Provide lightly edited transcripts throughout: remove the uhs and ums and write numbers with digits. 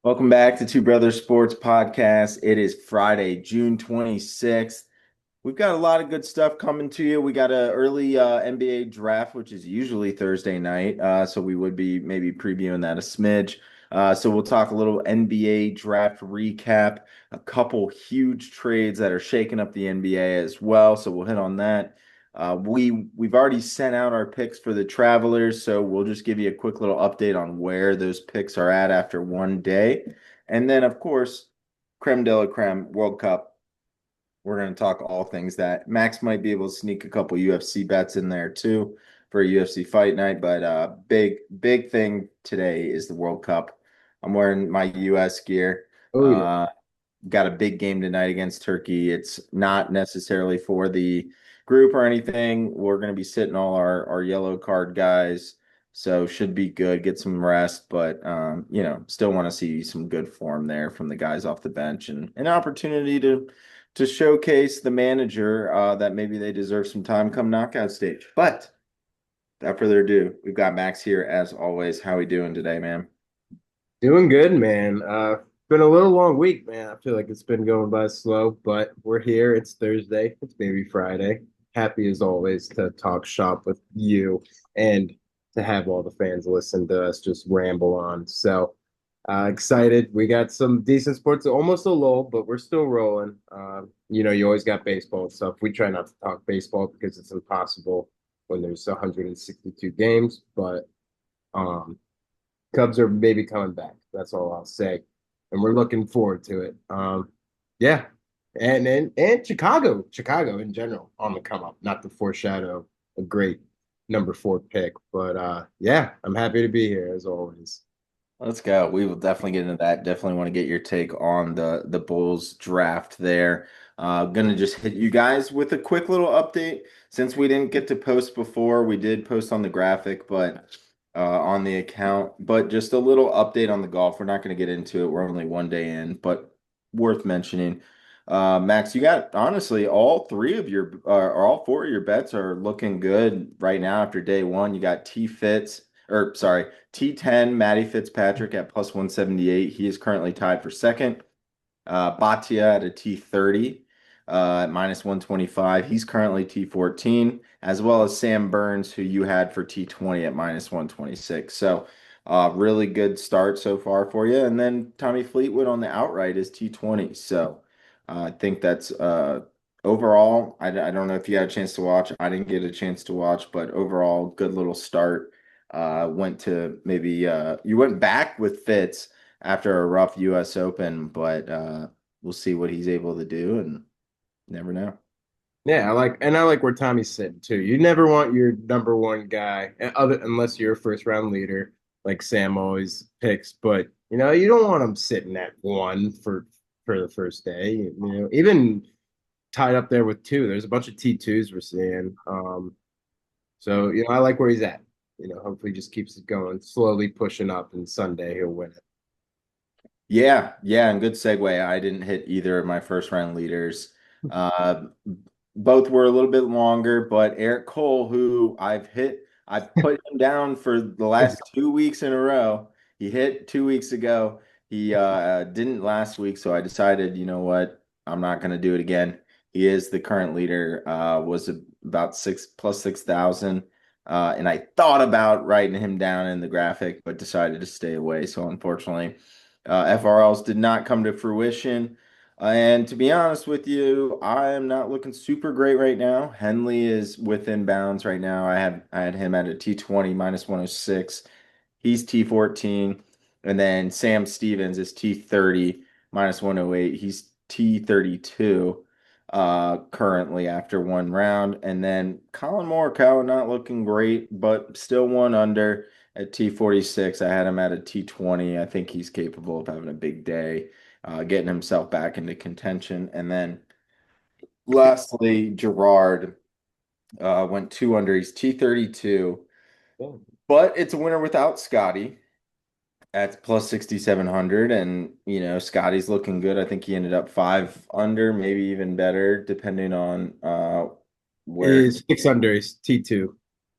Welcome back to Two Brothers Sports Podcast. It is Friday, June 26th. We've got a lot of good stuff coming to you. We got an early NBA draft, which is usually Thursday night. So we would be maybe previewing that a smidge. So we'll talk a little NBA draft recap, a couple huge trades that are shaking up the NBA as well. So we'll hit on that. We've already sent out our picks for the Travelers, so we'll just give you a quick little update on where those picks are at after one day. And then, of course, creme de la creme, World Cup. We're going to talk all things that Max might be able to sneak a couple UFC bets in there too for a UFC fight night. But big thing today is the World Cup. I'm wearing my US gear. Oh yeah. Uh, got a big game tonight against Turkey. It's not necessarily for the group or anything. We're going to be sitting all our yellow card guys, so should be good. Get some rest, but still want to see some good form there from the guys off the bench and an opportunity to showcase the manager that maybe they deserve some time come knockout stage. But without further ado, we've got Max here as always. How we doing today, man? Doing good, man. Been a little long week, man. I feel like it's been going by slow, but we're here. It's Thursday. It's maybe Friday. Happy as always to talk shop with you and to have all the fans listen to us just ramble on. So excited. We got some decent sports, almost a lull, but we're still rolling. You always got baseball and stuff. We try not to talk baseball because it's impossible when there's 162 games, but um Cubs are maybe coming back. That's all I'll say, and we're looking forward to it. Yeah, and Chicago in general on the come up. Not to foreshadow a great number 4 pick, but yeah, I'm happy to be here as always. Let's go. We will definitely get into that. Definitely want to get your take on the Bulls draft there. Gonna just hit you guys with a quick little update. Since we didn't get to post before, we did post on the graphic, but on the account. But just a little update on the golf. We're not going to get into it. We're only one day in, but worth mentioning. Max, you got honestly all three of your or all four of your bets are looking good right now after day one. You got T Fitz or sorry, T10, Matty Fitzpatrick at plus 178. He is currently tied for second. Batia at a T30 at minus 125. He's currently T14, as well as Sam Burns, who you had for T20 at minus 126. So, really good start so far for you. And then Tommy Fleetwood on the outright is T20. So, I think that's overall. I don't know if you had a chance to watch. I didn't get a chance to watch, but overall, good little start. Went to maybe you went back with Fitz after a rough US Open, but we'll see what he's able to do and never know. Yeah, I like where Tommy's sitting too. You never want your number one guy, other unless you're a first round leader, like Sam always picks. But you don't want him sitting at one for the first day. Even tied up there with two. There's a bunch of T2s we're seeing. So I like where he's at. Hopefully just keeps it going, slowly pushing up, and Sunday he'll win it. Yeah, and good segue. I didn't hit either of my first round leaders. Uh, both were a little bit longer, but Eric Cole, who I've put him down for the last 2 weeks in a row. He hit 2 weeks ago. He didn't last week, so I decided, you know what, I'm not going to do it again. He is the current leader. Was about six plus 6,000. And I thought about writing him down in the graphic, but decided to stay away. So unfortunately. FRLs did not come to fruition. And to be honest with you, I am not looking super great right now. Henley is within bounds right now. I had him at a T20 minus 106. He's T14. And then Sam Stevens is T30 minus 108. He's T32 currently after one round. And then Colin Morikawa not looking great, but still one under at T46. I had him at a T20. I think he's capable of having a big day, getting himself back into contention. And then lastly, Gerard went two under. He's T32, but it's a winner without Scotty at plus 6,700. And, Scotty's looking good. I think he ended up five under, maybe even better, depending on where. Is 6 under, is T2.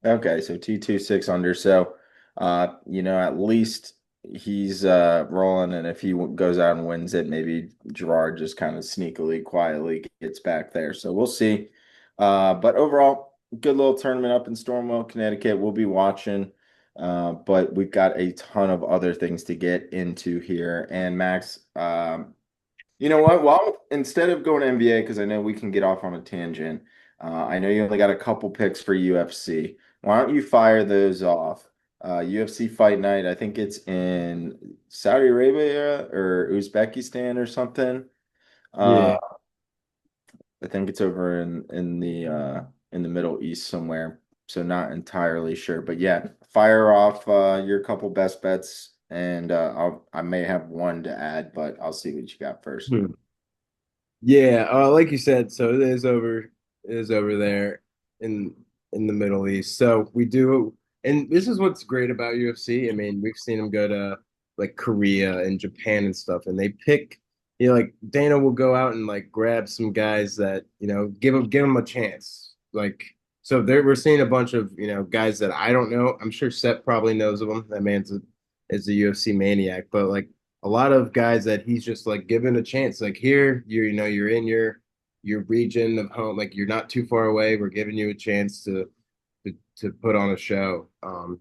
Okay, so T2 6 under. So, at least he's rolling, and if he goes out and wins it, maybe Gerard just kind of sneakily, quietly gets back there. So we'll see. But overall, good little tournament up in Stormwell, Connecticut. We'll be watching. But we've got a ton of other things to get into here. And Max, you know what? Well, instead of going to NBA, because I know we can get off on a tangent, I know you only got a couple picks for UFC. Why don't you fire those off? UFC Fight Night, I think it's in Saudi Arabia or Uzbekistan or something. Uh, Yeah. I think it's over in the Middle East somewhere. So not entirely sure, but yeah, fire off your couple best bets, and I may have one to add, but I'll see what you got first. Hmm. Yeah, like you said, so it is over there in in the Middle East. So we do, and this is what's great about UFC. I mean, we've seen them go to like Korea and Japan and stuff, and they pick, like Dana will go out and like grab some guys that, give them a chance. Like, so there we're seeing a bunch of, guys that I don't know. I'm sure Seth probably knows of them. That man's is a UFC maniac, but like a lot of guys that he's just like given a chance. Like here, you're in your region of home, like you're not too far away. We're giving you a chance to put on a show.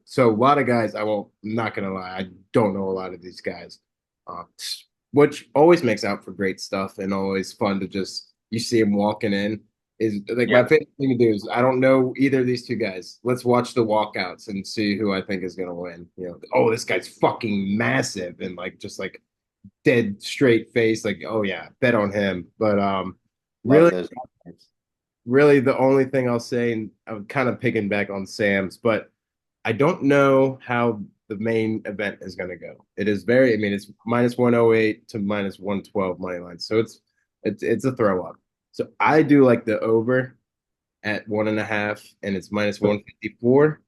So a lot of guys, I'm not gonna lie, I don't know a lot of these guys, uh, which always makes out for great stuff and always fun to just you see them walking in. Is like my Yep. favorite thing to do is I don't know either of these two guys. Let's watch the walkouts and see who I think is gonna win. Oh, this guy's fucking massive and like just like dead straight face, like, oh yeah, bet on him. But Love really, those. really the only thing I'll say, and I'm kind of picking back on Sam's, but I don't know how the main event is going to go. It is very, I mean, it's minus 108 to minus 112 money line. So it's a throw up. So I do like the over at 1.5, and it's minus 154.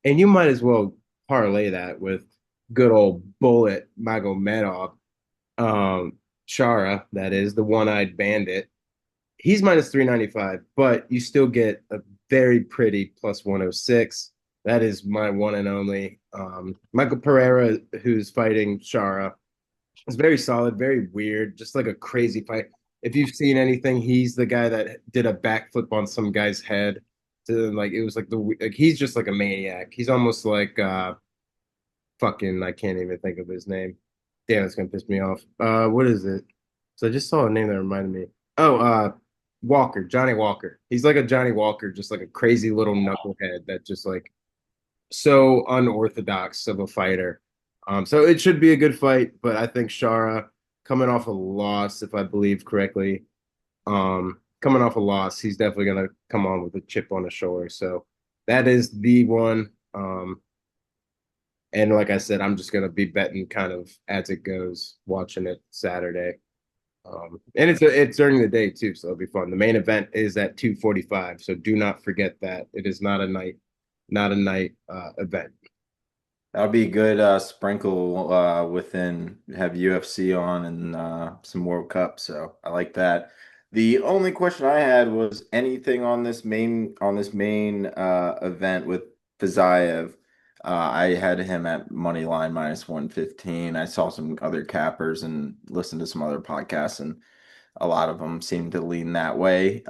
And you might as well parlay that with good old Bullet Magomedov, Shara, that is the one-eyed bandit. He's minus 395, but you still get a very pretty plus 106. That is my one and only. Michael Pereira, who's fighting Shara, is very solid, very weird, just like a crazy fight. If you've seen anything, he's the guy that did a backflip on some guy's head. To like it was like he's just like a maniac. He's almost like fucking I can't even think of his name. Damn, it's gonna piss me off. What is it? So I just saw a name that reminded me. Oh, Walker, Johnny Walker. He's like a Johnny Walker, just like a crazy little knucklehead that just like so unorthodox of a fighter. So it should be a good fight, but I think Shara coming off a loss, if I believe correctly, coming off a loss, he's definitely gonna come on with a chip on his shoulder. So that is the one. And like I said, I'm just gonna be betting kind of as it goes, watching it Saturday. And it's during the day too, so it'll be fun. The main event is at 2:45, so do not forget that it is not a night event. That'll be a good sprinkle within have UFC on and some World Cup. So I like that. The only question I had was anything on this main event with Fizayev. I had him at money line minus 115. I saw some other cappers and listened to some other podcasts, and a lot of them seem to lean that way.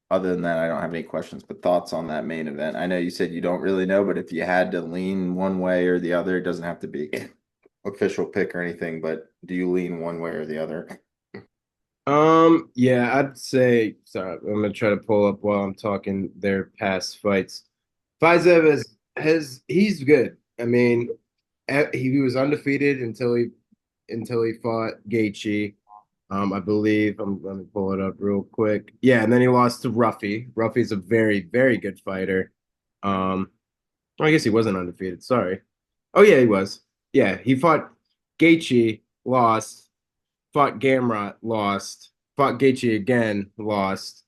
Other than that, I don't have any questions, but thoughts on that main event. I know you said you don't really know, but if you had to lean one way or the other, it doesn't have to be official pick or anything, but do you lean one way or the other? Yeah, I'd say sorry, I'm gonna try to pull up while I'm talking their past fights. Fizev has he's good. I mean, he was undefeated until he fought Gaethje. I believe I'm let me pull it up real quick. Yeah, and then he lost to Ruffy. Ruffy's a very, very good fighter. Um, I guess he wasn't undefeated. Sorry. Oh yeah, he was. Yeah, he fought Gaethje, lost. Fought Gamrot, lost. Fought Gaethje again, lost.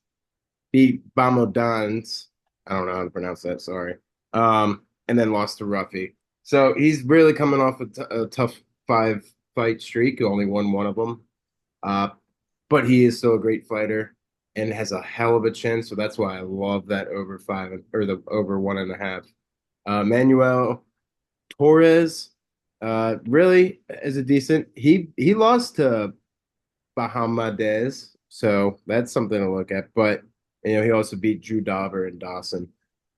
Beat Bamodans. I don't know how to pronounce that. Sorry. And then lost to Ruffy. So he's really coming off a tough 5 fight streak. He only won one of them. Uh, but he is still a great fighter and has a hell of a chin. So that's why I love that over 5 or the over 1.5. Manuel Torres. Really is a decent. He lost to Bahamadez, so that's something to look at. But he also beat Drew Dober and Dawson,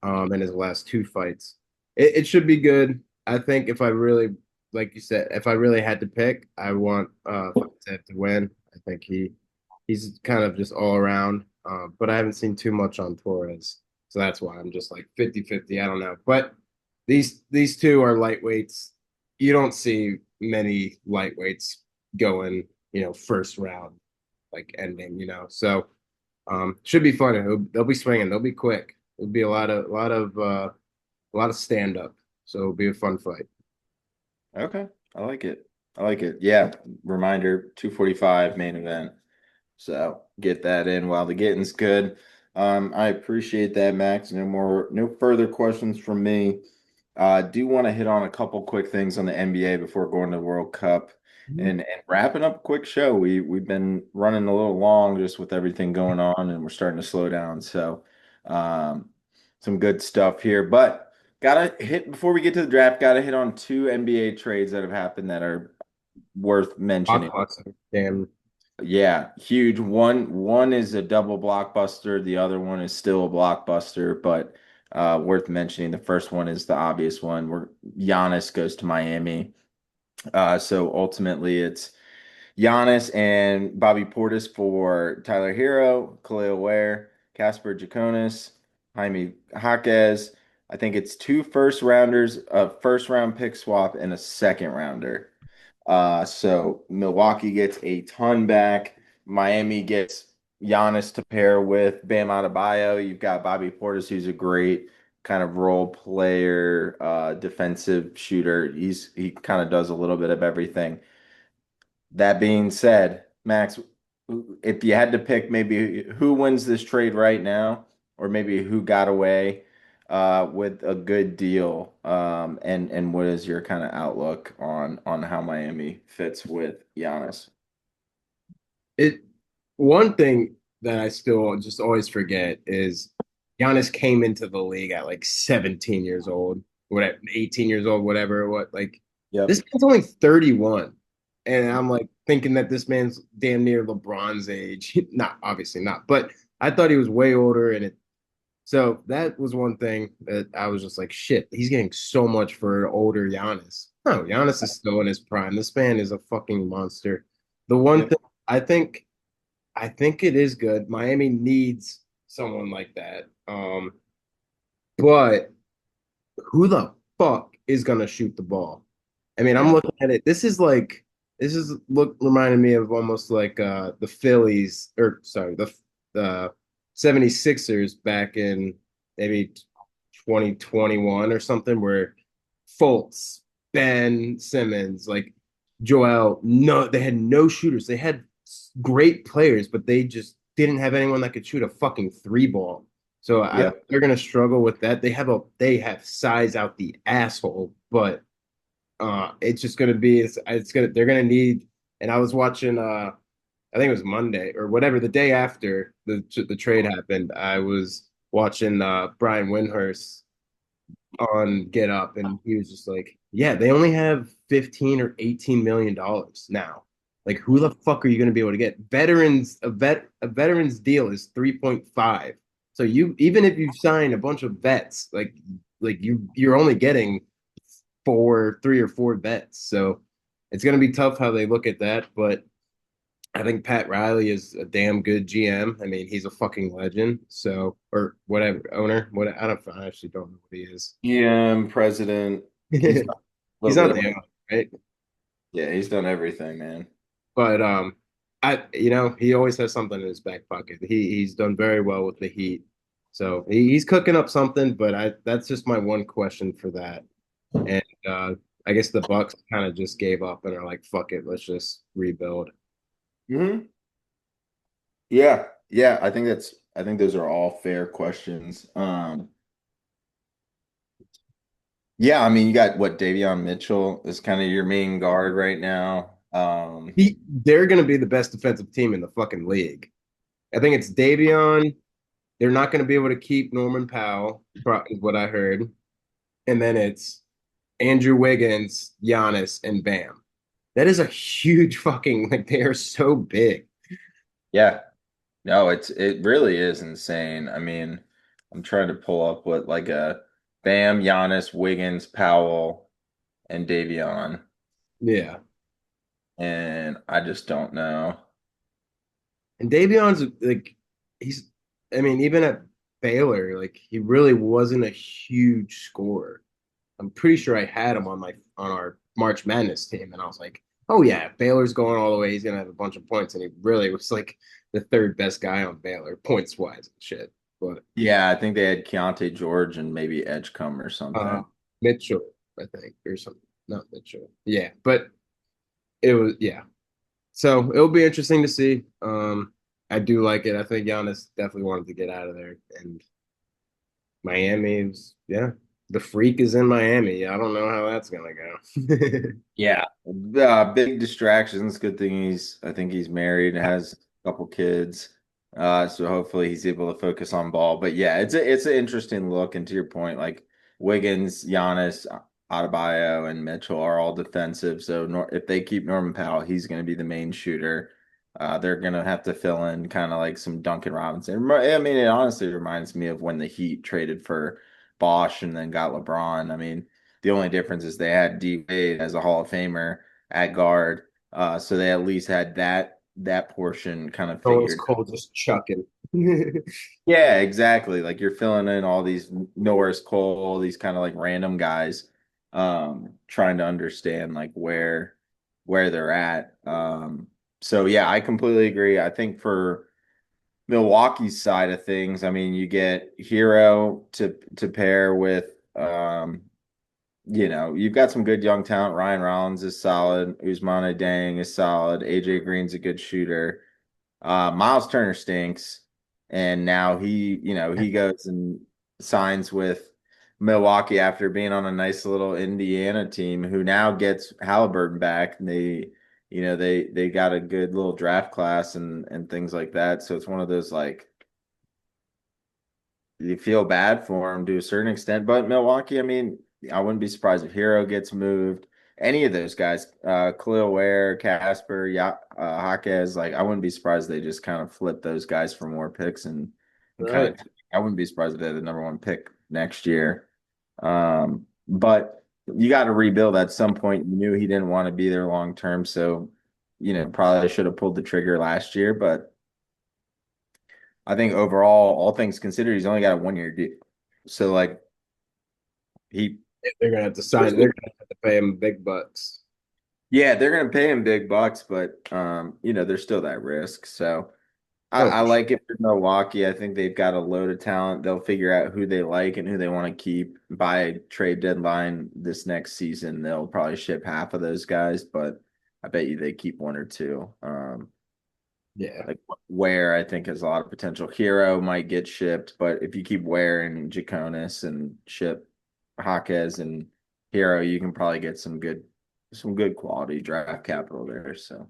in his last two fights. It should be good. I think if I really, like you said, if I really had to pick, I want Fiziev to win. I think he's kind of just all around. But I haven't seen too much on Torres, so that's why I'm just like 50-50. I don't know, but these two are lightweights. You don't see many lightweights going, first round, like ending, So should be fun. They'll be swinging. They'll be quick. It'll be a lot of stand up. So it'll be a fun fight. Okay, I like it. I like it. Yeah, reminder 2:45 main event. So get that in while the getting's good. I appreciate that, Max. No further questions from me. Do want to hit on a couple quick things on the NBA before going to the World Cup and wrapping up a quick show. We've been running a little long just with everything going on, and we're starting to slow down. So, um, some good stuff here, but gotta hit before we get to the draft. Gotta hit on two NBA trades that have happened that are worth mentioning. Blockbuster. Damn. Yeah, huge. One is a double blockbuster. The other one is still a blockbuster, but worth mentioning. The first one is the obvious one where Giannis goes to Miami. So ultimately, it's Giannis and Bobby Portis for Tyler Hero, Khalil Ware, Casper Jaconis, Jaime Jaquez. I think it's two first rounders, a first round pick swap, and a second rounder. So Milwaukee gets a ton back. Miami gets Giannis to pair with Bam Adebayo. You've got Bobby Portis, who's a great kind of role player, defensive shooter. He kind of does a little bit of everything. That being said, Max, if you had to pick maybe who wins this trade right now, or maybe who got away with a good deal, and what is your kind of outlook on how Miami fits with Giannis? It One thing that I still just always forget is Giannis came into the league at like 17 years old, whatever, 18 years old, whatever. What like this Yep. man's only 31. And I'm like thinking that this man's damn near LeBron's age. Not obviously not, but I thought he was way older and so that was one thing that I was just like, shit, he's getting so much for older Giannis. No, Giannis is still in his prime. This man is a fucking monster. The one Yep. thing I think I think it is good. Miami needs someone like that. But who the fuck is gonna shoot the ball? I mean, I'm Yeah. looking at it. This is look reminding me of almost like the Phillies or sorry, the 76ers back in maybe 2021 or something where Fultz, Ben Simmons, like Joel, no, they had no shooters. They had great players, but they just didn't have anyone that could shoot a fucking three ball. So I Yeah. think they're gonna struggle with that. They have size out the asshole, but it's just gonna be it's gonna they're gonna need. And I was watching I think it was Monday or whatever the day after the trade happened. I was watching Brian Windhorst on Get Up, and he was just like, "Yeah, they only have 15 or 18 million dollars now. Like, who the fuck are you going to be able to get? A veterans deal is 3.5. So you even if you sign a bunch of vets, like you're only getting three or four vets. So it's going to be tough how they look at that, but." I think Pat Riley is a damn good GM. I mean, he's a fucking legend. So, or whatever, owner. I actually don't know what he is. GM, president. He's done a He's little bit not of, the owner, right? yeah, he's done everything, man. But he always has something in his back pocket. He's done very well with the Heat, so he's cooking up something. But I that's just my one question for that. And I guess the Bucks kind of just gave up and are like, "Fuck it, let's just rebuild." Hmm. Yeah. Yeah. I think those are all fair questions. Yeah, I mean, you got what Davion Mitchell is kind of your main guard right now. They're going to be the best defensive team in the fucking league. I think it's Davion. They're not going to be able to keep Norman Powell, is what I heard. And then it's Andrew Wiggins, Giannis, and Bam. That is a huge fucking like they are so big. Yeah. No, it really is insane. I mean, I'm trying to pull up what like a Bam, Giannis, Wiggins, Powell, and Davion, Yeah. and I just don't know. And Davion's like he's I mean, even at Baylor, like he really wasn't a huge scorer. I'm pretty sure I had him on our March Madness team, and I was like, oh yeah, if Baylor's going all the way. He's gonna have a bunch of points, and he really was like the third best guy on Baylor points wise and shit. But Yeah, I think they had Keontae George and maybe Edgecombe or uh, something. Mitchell, I think, or something, not Mitchell. Yeah, but it was yeah. So it'll be interesting to see. I do like it. I think Giannis definitely wanted to get out of there, and Miami's yeah. The freak is in Miami. I don't know how that's gonna go. Yeah, big distractions. Good thing I think he's married, has a couple kids. So hopefully he's able to focus on ball. But yeah, it's an interesting look. And to your point, like Wiggins, Giannis, Adebayo, and Mitchell are all defensive. So if they keep Norman Powell, he's going to be the main shooter. They're going to have to fill in kind of like some Duncan Robinson. I mean, it honestly reminds me of when the Heat traded for Bosch and then got LeBron. I mean, the only difference is they had D Wade as a Hall of Famer at guard, so they at least had that portion kind of Nolan's figured. Cole just chucking. Yeah, exactly. Like you're filling in all these Norris Cole, these kind of like random guys, trying to understand like where they're at. So yeah, I completely agree. I think for Milwaukee's side of things, I mean, you get Hero to pair with you've got some good young talent. Ryan Rollins is solid. Ousmane Dang is solid. AJ Green's a good shooter. Miles Turner stinks. And now he goes and signs with Milwaukee after being on a nice little Indiana team who now gets Halliburton back. And they got a good little draft class and things like that. So it's one of those like you feel bad for him to a certain extent. But Milwaukee, I mean, I wouldn't be surprised if Hero gets moved. Any of those guys, Khalil Ware, Casper, Jaquez, like I wouldn't be surprised they just kind of flip those guys for more picks and kind Right. of. I wouldn't be surprised if they had the number one pick next year. But you got to rebuild at some point. You knew he didn't want to be there long term, so probably should have pulled the trigger last year. But I think overall, all things considered, he's only got a 1 year deal. So like he, They're gonna have to sign. They're gonna have to pay him big bucks. yeah, they're gonna pay him big bucks, but there's still that risk. So Oh, I for sure. like it for Milwaukee. I think they've got a load of talent. They'll figure out who they like and who they want to keep by trade deadline this next season. They'll probably ship half of those guys, but I bet you they keep one or two. Yeah. Like Ware, I think has a lot of potential. Hero might get shipped, but if you keep Ware and Jaconis and ship Jaquez and Hero, you can probably get some good quality draft capital there. So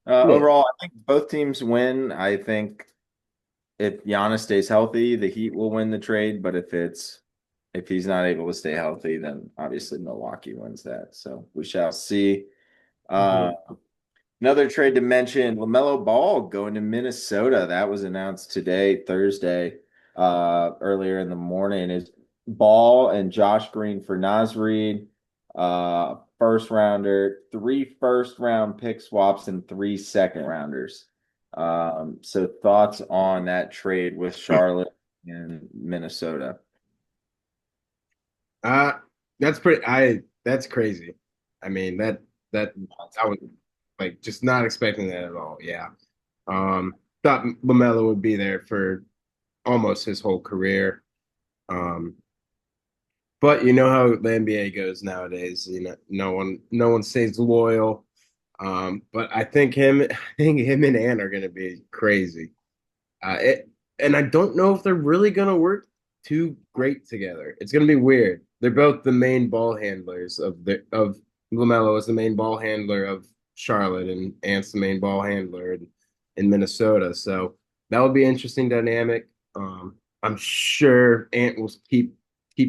Yeah. overall, I think both teams win. I think if Giannis stays healthy, the Heat will win the trade. But if he's not able to stay healthy, then obviously Milwaukee wins that. So we shall see. Uh, Mhm. Another trade to mention, LaMelo Ball going to Minnesota. That was announced today, Thursday, earlier in the morning. Is Ball and Josh Green for Naz Reid, first rounder, three first round pick swaps, and three second rounders. So thoughts on that trade with Charlotte and Minnesota? Uh, that's pretty. That's crazy. I mean that I was like just not expecting that at all. Yeah. Thought Lamelo would be there for almost his whole career. Um, but you know how the NBA goes nowadays. You know, no one stays loyal. But I think him and Ann are gonna be crazy. And I don't know if they're really gonna work too great together. It's gonna be weird. They're both the main ball handlers of LaMelo is the main ball handler of Charlotte, and Ant's the main ball handler in Minnesota. So that would be an interesting dynamic. I'm sure Ant will keep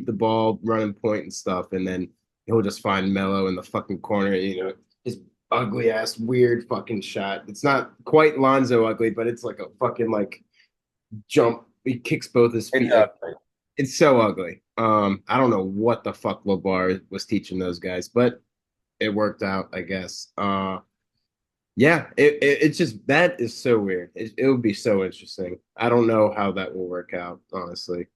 the ball running point and stuff, and then he'll just find Melo in the fucking corner, his ugly ass weird fucking shot. It's not quite Lonzo ugly, but it's like a fucking like jump. He kicks both his It's feet. Like it's so ugly. I don't know what the fuck LeVar was teaching those guys, but it worked out, I guess. Yeah, it's just that is so weird. It would be so interesting. I don't know how that will work out, honestly.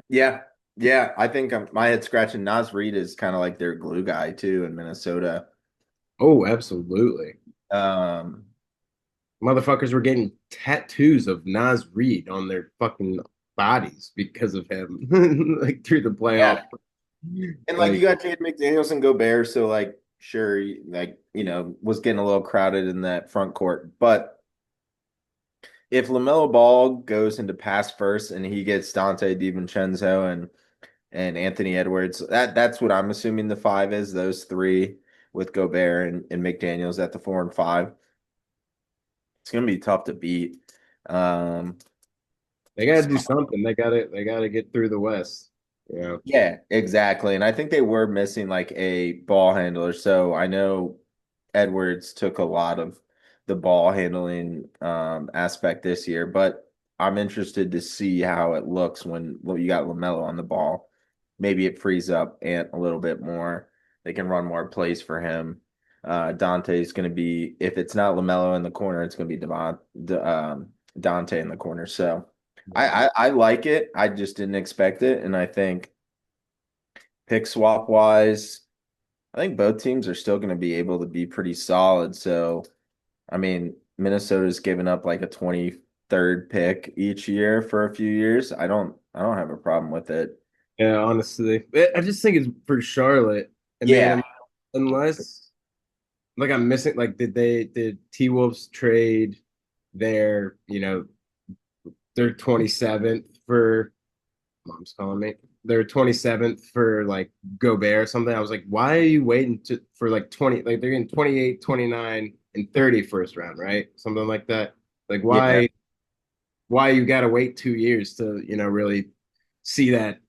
yeah, yeah. I think my head scratching. Nas Reed is kind of like their glue guy too in Minnesota. Oh, absolutely. Um, Motherfuckers were getting tattoos of Nas Reed on their fucking bodies because of him, like through the yeah, playoff. and like you Like, got Jaden McDaniels and Gobert, so like sure, like was getting a little crowded in that front court, but if LaMelo Ball goes into pass first and he gets Dante DiVincenzo and Anthony Edwards, that's what I'm assuming the five is, those three with Gobert and McDaniels at the 4 and 5. It's gonna be tough to beat. Um, they got to so do something. They got to get through the West. Yeah. yeah, exactly. And I think they were missing like a ball handler. So I know Edwards took a lot of the ball handling aspect this year, but I'm interested to see how it looks when you got LaMelo on the ball. Maybe it frees up Ant a little bit more. They can run more plays for him. Dante's going to be, if it's not LaMelo in the corner, it's going to be Dante in the corner. So I like it. I just didn't expect it. And I think pick swap wise, I think both teams are still going to be able to be pretty solid. So, I mean, Minnesota's given up like a 23rd pick each year for a few years. I don't have a problem with it. Yeah, honestly, I just think it's for Charlotte. I Yeah. mean, unless like I'm missing, like did T Wolves trade their their 27th for mom's calling me their 27th for like Gobert or something. I was like, why are you waiting for like 20, like they're getting 28, 29, and 30 first round, right? Something like that. Like Yeah. why you gotta wait 2 years to, really see that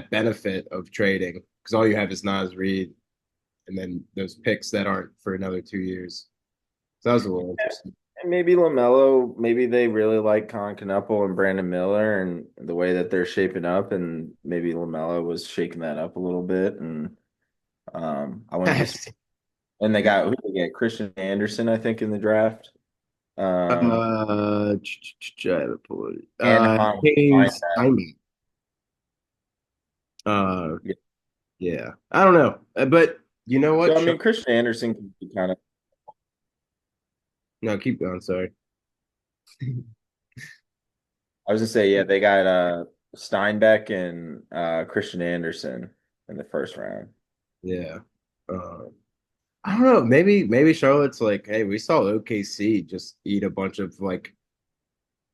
benefit of trading? Because all you have is Nas Reed and then those picks that aren't for another 2 years. So that was a little interesting. And maybe LaMelo, maybe they really like Colin Knuppel and Brandon Miller and the way that they're shaping up, and maybe LaMelo was shaking that up a little bit. And I wouldn't be. And they got who they get Christian Anderson, I think, in the draft. Um, I have to pull it. and Hans. James Hyman. Uh, Yeah. yeah, I don't know, but you know So what? I mean, Christian Anderson can be kind of. No, keep going. Sorry. I was gonna say, yeah, they got Steinbeck and Christian Anderson in the first round. Yeah. Uh, I don't know. Maybe Charlotte's like, hey, we saw OKC just eat a bunch of like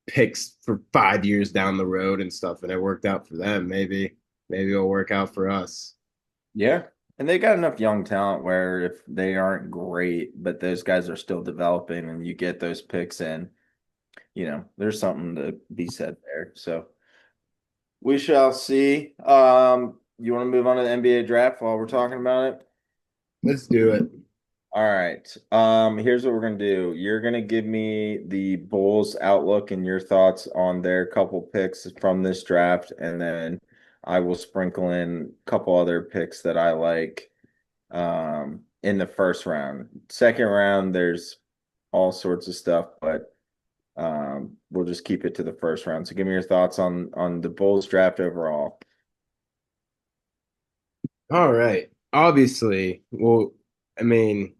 picks for 5 years down the road and stuff, and it worked out for them. Maybe it'll work out for us. Yeah. And they got enough young talent where if they aren't great, but those guys are still developing and you get those picks in, there's something to be said there. So we shall see. You want to move on to the NBA draft while we're talking about it? Let's do it. All right. Here's what we're gonna do. You're gonna give me the Bulls outlook and your thoughts on their couple picks from this draft, and then I will sprinkle in a couple other picks that I like in the first round. Second round, there's all sorts of stuff, but we'll just keep it to the first round. So give me your thoughts on the Bulls draft overall. All right. Obviously, well, I mean,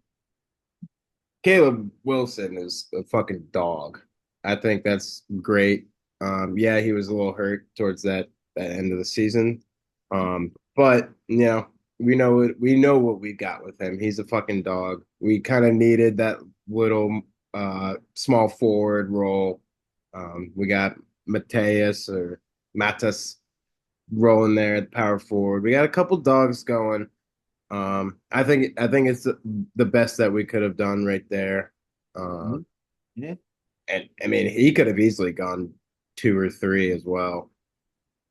Caleb Wilson is a fucking dog. I think that's great. Yeah, he was a little hurt towards that end of the season. But we know what we got with him. He's a fucking dog. We kind of needed that little small forward role. We got Mateus or Matas rolling there at power forward. We got a couple dogs going. I think it's the best that we could have done right there. Uh, Mhm. Yeah. and I mean, he could have easily gone two or three as well.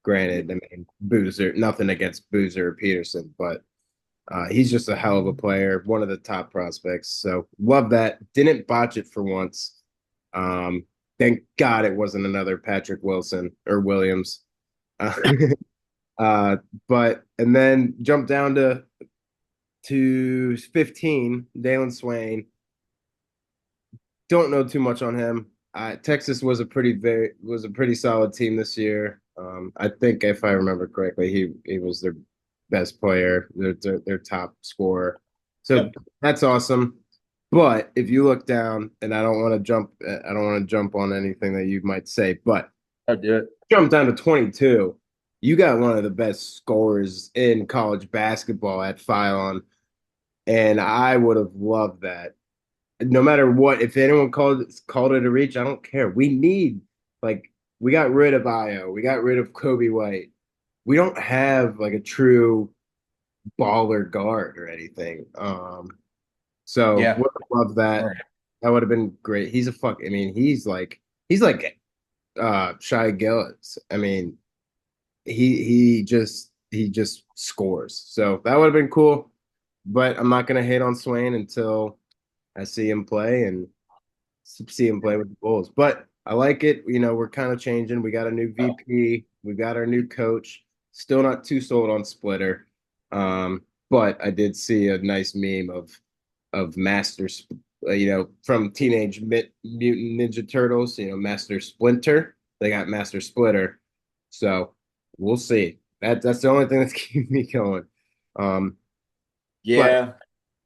Granted, I mean, Boozer, nothing against Boozer or Peterson, but he's just a hell of a player, one of the top prospects. So love that. Didn't botch it for once. Um, thank God it wasn't another Patrick Wilson or Williams. Uh, uh, but and then jump down to 15, Dalen Swain. Don't know too much on him. Texas was a pretty solid team this year. I think if I remember correctly, he was their best player, their top scorer. So Yep. that's awesome. But if you look down, and I don't want to jump on anything that you might say, but I'll do it. jump down to 22. You got one of the best scorers in college basketball at Phylon, and I would have loved that no matter what, if anyone called it a reach, I don't care. We need like we got rid of Io, we got rid of Kobe White. We don't have like a true baller guard or anything. So Yeah. would have loved that. That would have been great. I mean, he's like Shy Gillis. I mean, he just scores. So that would have been cool. But I'm not gonna hate on Swain until I see him play and see him play with the Bulls. But I like it. You know, we're kind of changing. We got a new VP. We got our new coach. Still not too sold on Splitter. But I did see a nice meme of from Teenage Mutant Ninja Turtles. You know, Master Splinter. They got Master Splitter. So we'll see. That's the only thing that's keeping me going. Um, but Yeah.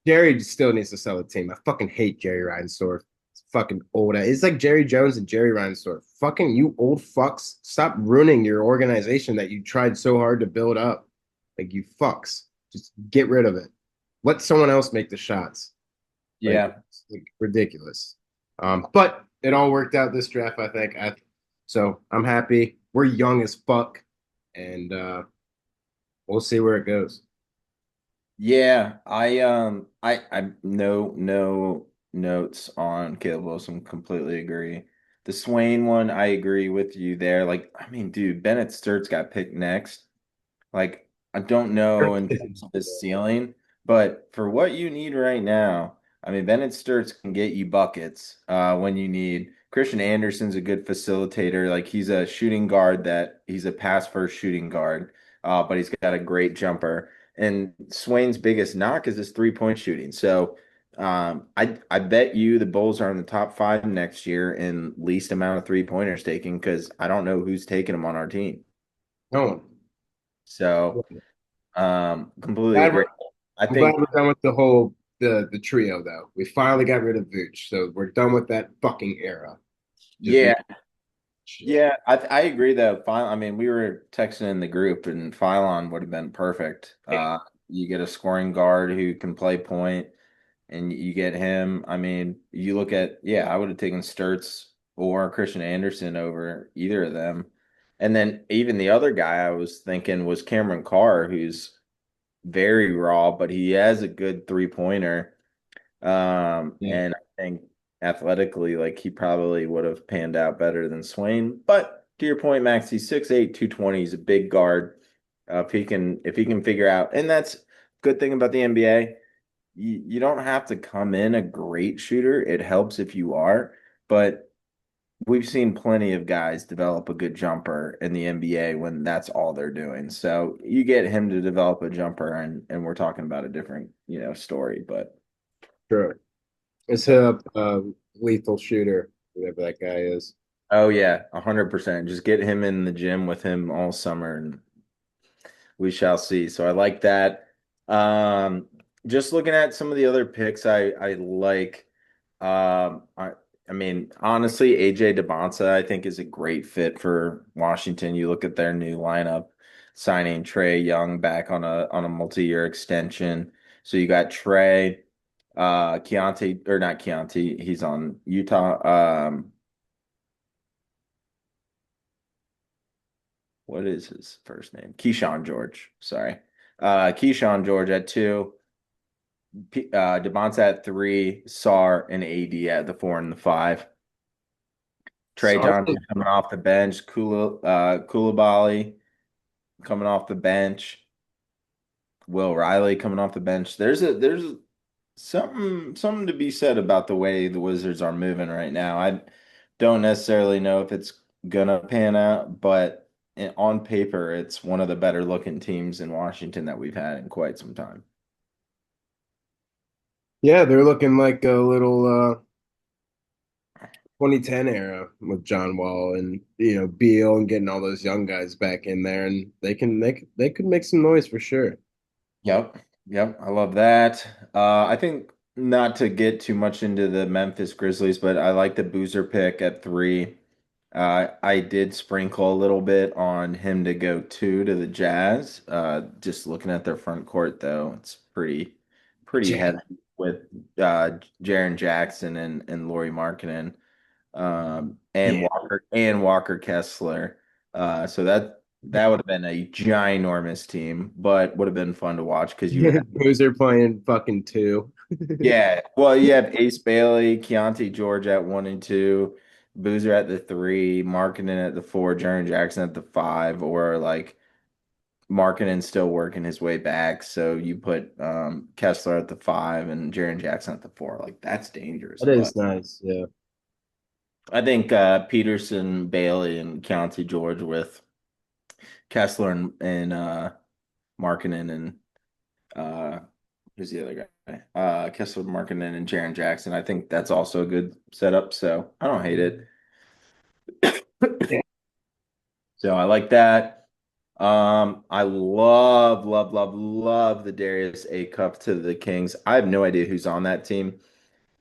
Jerry still needs to sell the team. I fucking hate Jerry Reinsdorf. It's fucking old. It's like Jerry Jones and Jerry Reinsdorf. Fucking you old fucks. Stop ruining your organization that you tried so hard to build up. Like you fucks. Just get rid of it. Let someone else make the shots. Like Yeah. it's like ridiculous. But it all worked out this draft, I think. So I'm happy. We're young as fuck, and we'll see where it goes. Yeah, I no notes on Caleb Wilson. Completely agree. The Swain one, I agree with you there. Like, I mean, dude, Bennett Sturts got picked next. Like, I don't know in terms of his ceiling, but for what you need right now, I mean, Bennett Sturts can get you buckets when you need. Christian Anderson's a good facilitator. Like, he's a shooting guard he's a pass first shooting guard, but he's got a great jumper. And Swain's biggest knock is his 3-point shooting. So, I bet you the Bulls are in the top 5 next year in least amount of 3-pointers taking because I don't know who's taking them on our team. No. So. Completely Glad agree. we're, I I'm glad think, we're done with the trio though. We finally got rid of Vooch, so we're done with that fucking era. Just yeah, yeah, I agree though. I mean, we were texting in the group, and Phylon would have been perfect. You get a scoring guard who can play point, and you get him. I mean, you look at, yeah, I would have taken Sturts or Christian Anderson over either of them. And then even the other guy I was thinking was Cameron Carr, who's very raw, but he has a good 3-pointer. Yeah, And I think athletically, like he probably would have panned out better than Swain. But to your point, Max, he's 6'8", 220. He's a big guard. If he can figure out, and that's good thing about the NBA. You don't have to come in a great shooter. It helps if you are, but we've seen plenty of guys develop a good jumper in the NBA when that's all they're doing. So you get him to develop a jumper, and we're talking about a different, story. But sure. Let's hit up lethal shooter, whatever that guy is. oh yeah, 100%. Just get him in the gym with him all summer, and we shall see. So I like that. Um, just looking at some of the other picks, I like. I mean, honestly, AJ DeBonsa, I think, is a great fit for Washington. You look at their new lineup, signing Trey Young back on a multi-year extension. So you got Trey, Keontae, or not Keontae, he's on Utah. What is his first name? Keyshawn George. Sorry. Keyshawn George at 2, DeBonta at 3, Sar and AD at the 4 and the 5. Trey Sorry. Johnson coming off the bench, Koulibaly. coming off the bench. Will Riley coming off the bench. There's something to be said about the way the Wizards are moving right now. I don't necessarily know if it's gonna pan out, but on paper, it's one of the better looking teams in Washington that we've had in quite some time. Yeah, they're looking like a little 2010 era with John Wall and Beal and getting all those young guys back in there, and they could make some noise for sure. Yep. Yep. I love that. I think not to get too much into the Memphis Grizzlies, but I like the Boozer pick at 3. I did sprinkle a little bit on him to go 2 to the Jazz. Just looking at their front court, though, it's pretty Yeah, heavy with Jaren Jackson and Lauri Markkanen, yeah. and Walker Kessler. So that would have been a ginormous team, but would have been fun to watch because you would have. Boozer playing fucking two. Yeah, well, you have Ace Bailey, Keontae George at 1 and 2, Boozer at the 3, Markkanen at the 4, Jaren Jackson at the 5, or like Markkanen still working his way back. So you put Kessler at the 5 and Jaren Jackson at the 4. Like that's dangerous. That But is nice. Yeah. I think Peterson, Bailey, and Keontae George with Kessler and Markkanen and uh, who's the other guy? Kessler, Markkanen, and Jaren Jackson. I think that's also a good setup. So I don't hate it. Yeah. So I like that. I love the Darius A Cup to the Kings. I have no idea who's on that team,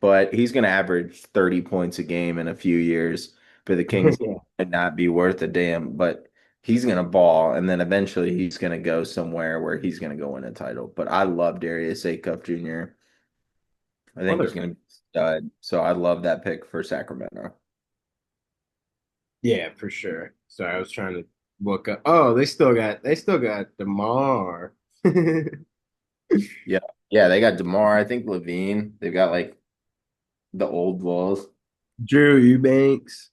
but he's going to average 30 points a game in a few years for the Kings. Yeah. Might not be worth a damn, but he's going to ball, and then eventually he's going to go somewhere where he's going to go win a title. But I love Darius A Cup Jr. I think he's Mother. going to be a stud. So I love that pick for Sacramento. Yeah, for sure. Sorry, I was trying to look up. Oh, they still got DeMar. Yeah. Yeah, they got DeMar, I think Levine. They've got like the old Bulls. Drew Eubanks.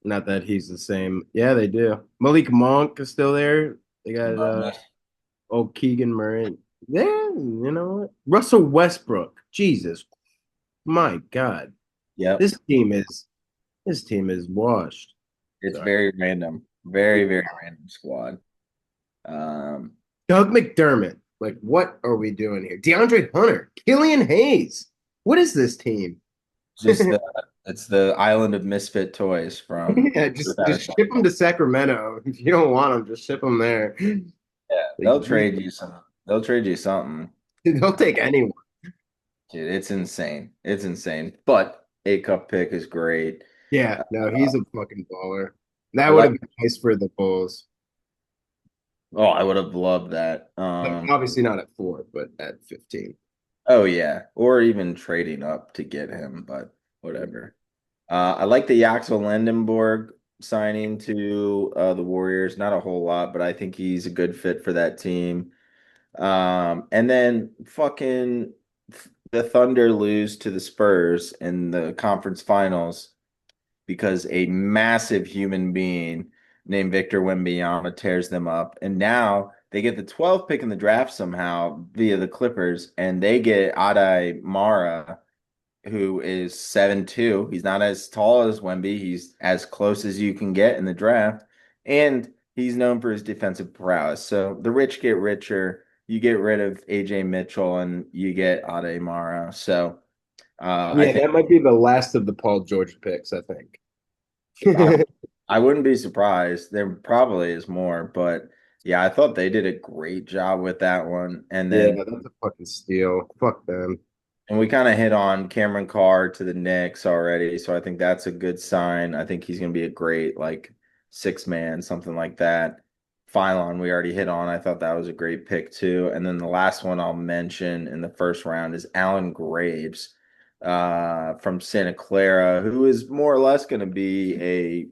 Not that he's the same. Yeah, they do. Malik Monk is still there. They got Money. old Keegan Murray. Yeah, you know what? Russell Westbrook. Jesus, my God. Yep. This team is this team is washed. It's Sorry. very random. Very random squad. Um, Doug McDermott. Like, what are we doing here? DeAndre Hunter, Killian Hayes. What is this team? just it's the island of misfit toys from Yeah, just ship them to Sacramento. If you don't want them, just ship them there. Yeah, Like, they'll trade you something. they'll take anyone. Dude, it's insane. It's insane. But a cup pick is great. Yeah, Uh, no, he's a fucking baller. That I would have like been nice for the Bulls. oh, I would have loved that. Like, obviously not at 4, but at 15. Oh yeah. Or even trading up to get him, but whatever. I like the Yaxel Lendenborg signing to the Warriors. Not a whole lot, but I think he's a good fit for that team. And then fucking the Thunder lose to the Spurs in the conference finals because a massive human being named Victor Wembanyama tears them up. And now they get the 12th pick in the draft somehow via the Clippers, and they get Adai Mara, who is 7'2". He's not as tall as Wemby. He's as close as you can get in the draft. And he's known for his defensive prowess. So the rich get richer. You get rid of AJ Mitchell and you get Ade Mara. So I Yeah, think that might be the last of the Paul George picks, I think. I, I wouldn't be surprised. There probably is more, but yeah, I thought they did a great job with that one. And Yeah, then that's a fucking steal. Fuck them. And we kind of hit on Cameron Carr to the Knicks already, so I think that's a good sign. I think he's going to be a great like 6 man, something like that. Phylon, we already hit on. I thought that was a great pick too. And then the last one I'll mention in the first round is Alan Graves from Santa Clara, who is more or less going to be a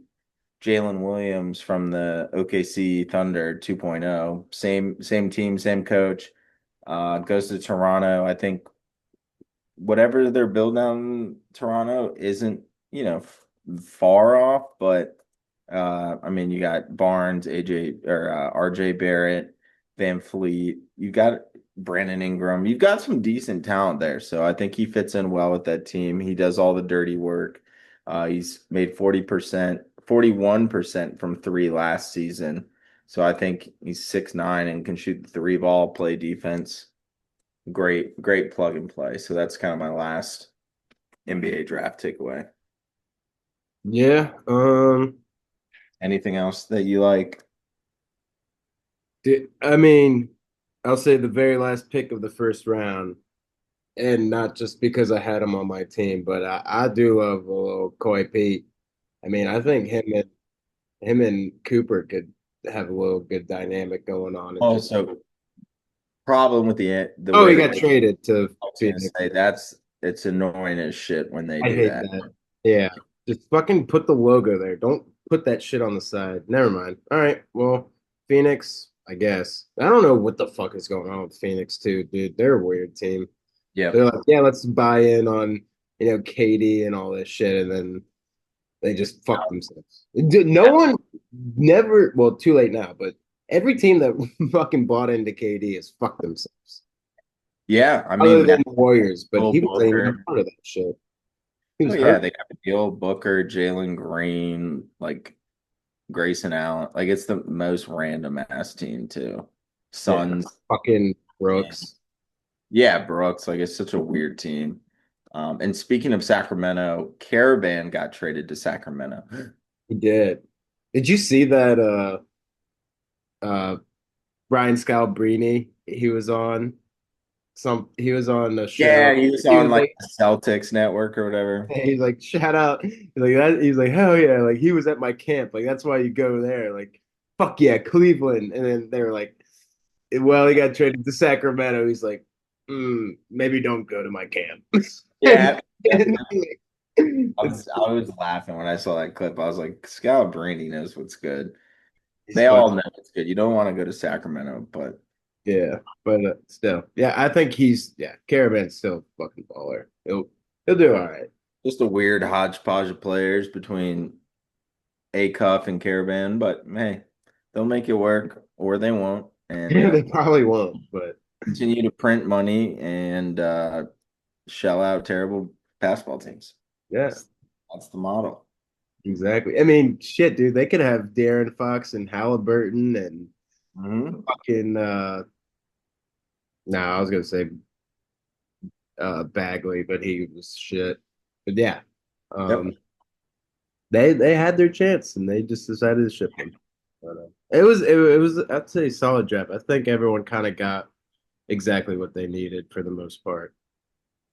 Jalen Williams from the OKC Thunder 2.0. Same team, same coach. Goes to Toronto. I think whatever they're building out in Toronto isn't, far off, but I mean, you got Barnes, AJ or RJ Barrett, Van Fleet. You got Brandon Ingram. You've got some decent talent there. So I think he fits in well with that team. He does all the dirty work. He's made 40%, 41% from three last season. So I think he's 6'9" and can shoot the three ball, play defense. Great plug and play. So that's kind of my last NBA draft takeaway. Yeah. Anything else that you like? I mean, I'll say the very last pick of the first round, and not just because I had him on my team, but I do love a little Koi Pete. I mean, I think him and Cooper could have a little good dynamic going on and just. Also, problem with the Oh, way he that got they, traded to I was gonna Phoenix. say it's annoying as shit when they I do hate that. that. Yeah. Just fucking put the logo there. Don't put that shit on the side. Never mind. All right. Well, Phoenix, I guess. I don't know what the fuck is going on with Phoenix too, dude. They're a weird team. They're Yep. like, yeah, let's buy in on, Katie and all this shit, and then they just fuck themselves. No one never, well, too late now, but every team that fucking bought into KD has fucked themselves. Yeah, I Other mean now than the Warriors, but Bill he wasn't even a Booker. part of that shit. He Oh was yeah, hurt. they got Bill Booker, Jalen Green, like Grayson Allen. Like it's the most random ass team too. Yeah. Suns. Fucking Yeah, Brooks. yeah, Brooks. Like it's such a weird team. And speaking of Sacramento, Caravan got traded to Sacramento. He did. Did you see that Brian Scalabrine? He was on a Yeah, show. he was He on was like like the Celtics network or whatever. he's like, shout out. He's like that, he's like, hell yeah, like he was at my camp. Like that's why you go there. Like, fuck yeah, Cleveland. And then they were like, well, he got traded to Sacramento. He's like, maybe don't go to my camp. and, Yeah, and, it's I was laughing when I saw that clip. I was like, Scout Brainy knows what's good. he's They all fucking know it's good. You don't want to go to Sacramento, but yeah, but still, yeah, I think Caravan's still a fucking baller. He'll do all right. just a weird hodgepodge of players between A Cuff and Caravan. But hey, they'll make it work or they won't. And They probably won't, but continue to print money and shell out terrible basketball teams. yeah, That's the model. exactly. I mean, shit, dude, they could have Darren Fox and Halliburton and Hmm. fucking no, I was gonna say Bagley, but he was shit. But yeah, Yep. um, they had their chance and they just decided to ship him. But, it was I'd say solid draft. I think everyone kind of got exactly what they needed for the most part.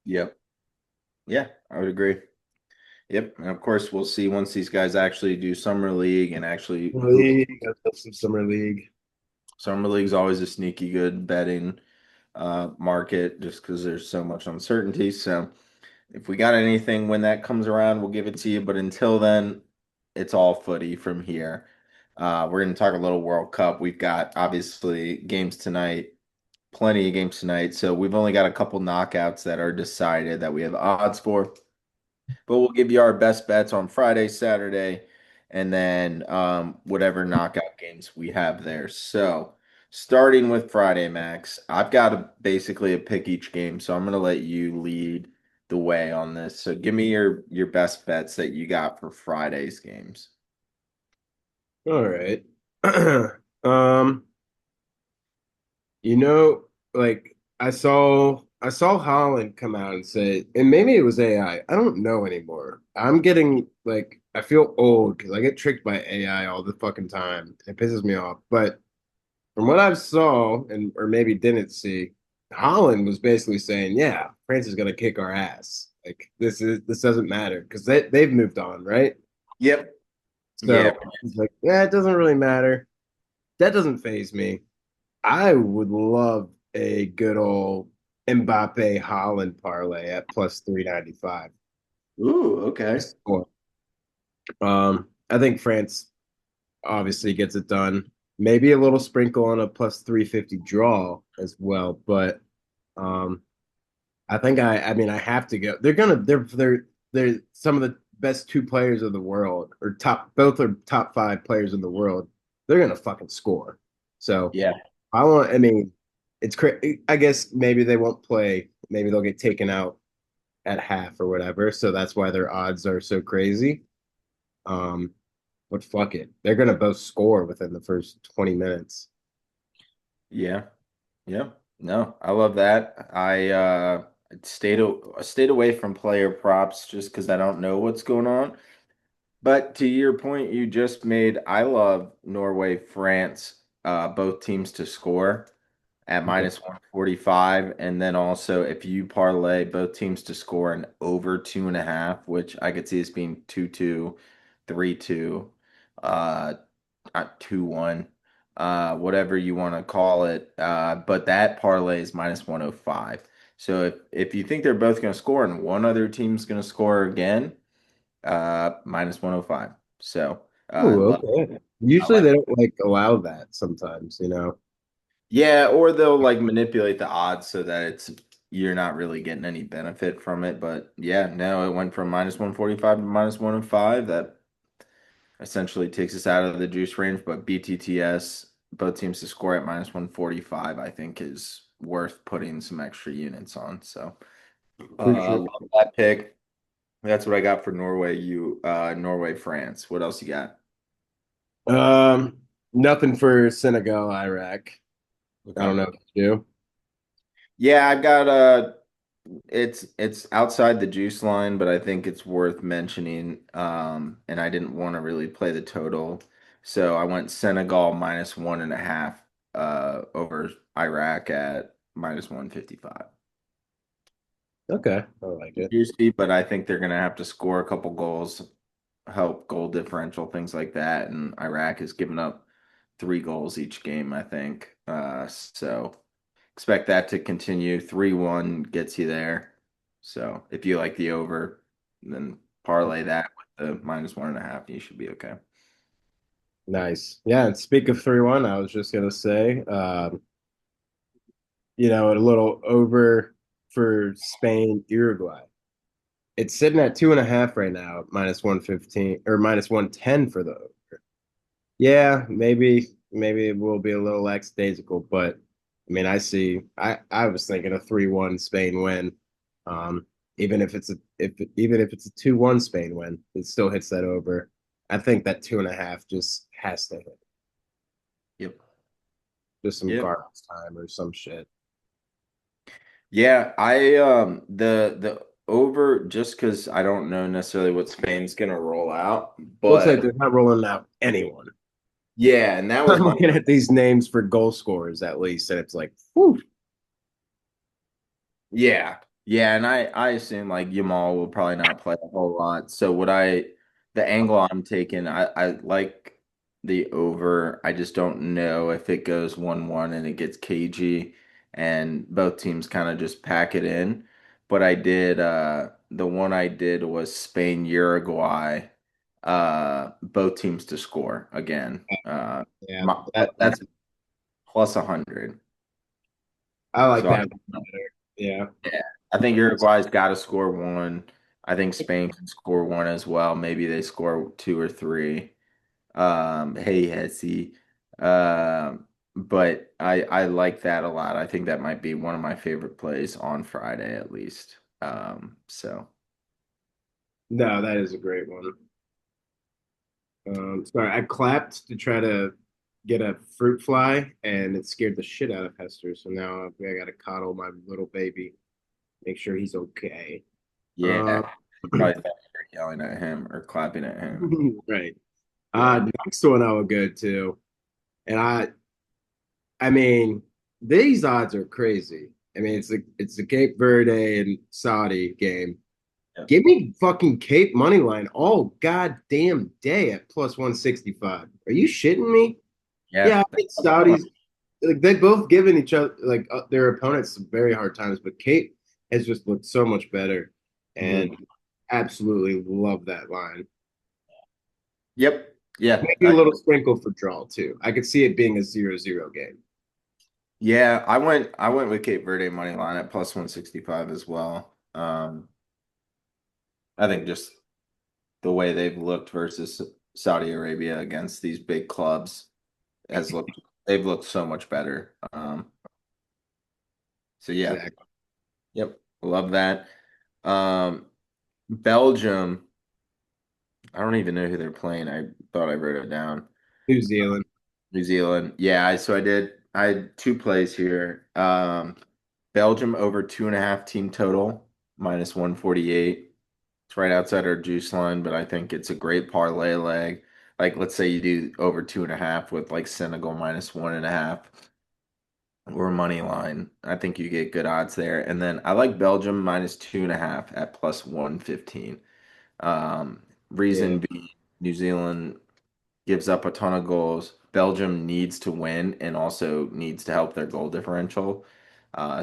Yep. Yeah, I would agree. Yep. And of course, we'll see once these guys actually do summer league and actually hoop. League, I love some summer league. Summer league's always a sneaky good betting market just because there's so much uncertainty. So if we got anything when that comes around, we'll give it to you. But until then, it's all footy from here. We're going to talk a little World Cup. We've got obviously games tonight, plenty of games tonight. So we've only got a couple knockouts that are decided that we have odds for. But we'll give you our best bets on Friday, Saturday, and then whatever knockout games we have there. So, starting with Friday, Max, I've got basically a pick each game, so I'm going to let you lead the way on this. So, give me your best bets that you got for Friday's games. All right. Um, you know, like I saw Holland come out and say, and maybe it was AI. I don't know anymore. I'm getting like I feel old because I get tricked by AI all the fucking time. It pisses me off. But from what I saw and or maybe didn't see, Holland was basically saying, "Yeah, France is gonna kick our ass. Like this doesn't matter because they've moved on, right?" Yep. Yeah. So he's like, "Yeah, it doesn't really matter. That doesn't phase me. I would love a good old Mbappe Holland parlay at plus 395. Ooh, okay. I think France obviously gets it done. Maybe a little sprinkle on a plus 350 draw as well, but um, I think I mean I have to go. They're some of the best two players in the world, or both are top five players in the world, they're gonna fucking score. So Yeah. I mean, it's crazy. I guess maybe they won't play. Maybe they'll get taken out at half or whatever. So that's why their odds are so crazy. Um, but fuck it, they're gonna both score within the first 20 minutes. Yeah. Yeah. No, I love that. I stayed away from player props just because I don't know what's going on. But to your point you just made, I love Norway, France, both teams to score at Yeah. minus 145. And then also if you parlay both teams to score an over 2.5, which I could see as being 2-2, 3-2, 2-1, whatever you want to call it. But that parlay is minus 105. So if you think they're both going to score and one other team's going to score again, minus 105. So I Ooh, love okay. I Usually like they don't like allow that sometimes, you know. Yeah, or they'll like manipulate the odds so that it's you're not really getting any benefit from it. But yeah, no, it went from minus 145 to minus 105. That essentially takes us out of the juice range. But BTTS, both teams to score at minus 145, I think is worth putting some extra units on. So For sure. love that pick. That's what I got for Norway, France. What else you got? Um, Nothing for Senegal, Iraq. I Okay. don't know what to do. Yeah, I've got it's outside the juice line, but I think it's worth mentioning. And I didn't want to really play the total, so I went Senegal minus 1.5 over Iraq at minus 155. Okay, I like it. Juicy, but I think they're gonna have to score a couple goals, help goal differential, things like that. And Iraq has given up 3 goals each game, I think. So expect that to continue. 3-1 gets you there. So if you like the over, then parlay that with the minus 1.5, you should be okay. Nice. Yeah, and speak of 3-1, I was just gonna say, a little over for Spain, Uruguay. It's sitting at 2.5 right now, minus 115 or minus 110 for the over. Yeah, maybe it will be a little lackadaisical, but I mean, I was thinking a 3-1 Spain win. Um, even if it's a 2-1 Spain win, it still hits that over. I think that 2.5 just has to hit. Yep. Just some Yep. garbage time or some shit. Yeah, I the over just because I don't know necessarily what Spain's gonna roll out, Looks like but they're not rolling out anyone. yeah, and that was I'm my looking at these names for goal scorers at least, and it's like, whew. Yeah. Yeah, and I assume like Yamal will probably not play a whole lot. So the angle I'm taking, I like the over. I just don't know if it goes 1-1 and it gets cagey and both teams kind of just pack it in. But the one I did was Spain, Uruguay, both teams to score again. Yeah, that That's plus 100. I like So that better. Yeah. yeah, I think Uruguay's got to score one. I think Spain can score one as well. Maybe they score two or three. Hey, Hesse. But I like that a lot. I think that might be one of my favorite plays on Friday at least. So No, that is a great one. Sorry, I clapped to try to get a fruit fly, and it scared the shit out of Hester. So now I got to coddle my little baby, make sure he's okay. yeah, Uh, you probably thought you were yelling at him or clapping at him. right. Yeah, Next one I would go to, and I mean, these odds are crazy. I mean, it's the Cape Verde and Saudi game. yeah, Give me fucking Cape money line all goddamn day at plus 165. Are you shitting me? yeah. Yeah, I think Saudis like they both given each other their opponents some very hard times, but Kate has just looked so much better, and Mhm. absolutely love that line. Yep. Yeah. Maybe a little sprinkle for draw too. I could see it being a 0-0 game. Yeah, I went with Cape Verde money line at plus 165 as well. I think just the way they've looked versus Saudi Arabia against these big clubs has looked they've looked so much better. So yeah, Exactly. yep, love that. Belgium, I don't even know who they're playing. I thought I wrote it down. New Zealand. New Zealand. Yeah, so I had two plays here. Belgium over 2.5 team total, minus 148. It's right outside our juice line, but I think it's a great parlay leg. Like, let's say you do over 2.5 with like Senegal minus 1.5 or money line. I think you get good odds there. And then I like Belgium minus 2.5 at plus 115. Yeah. Reason being, New Zealand gives up a ton of goals. Belgium needs to win and also needs to help their goal differential.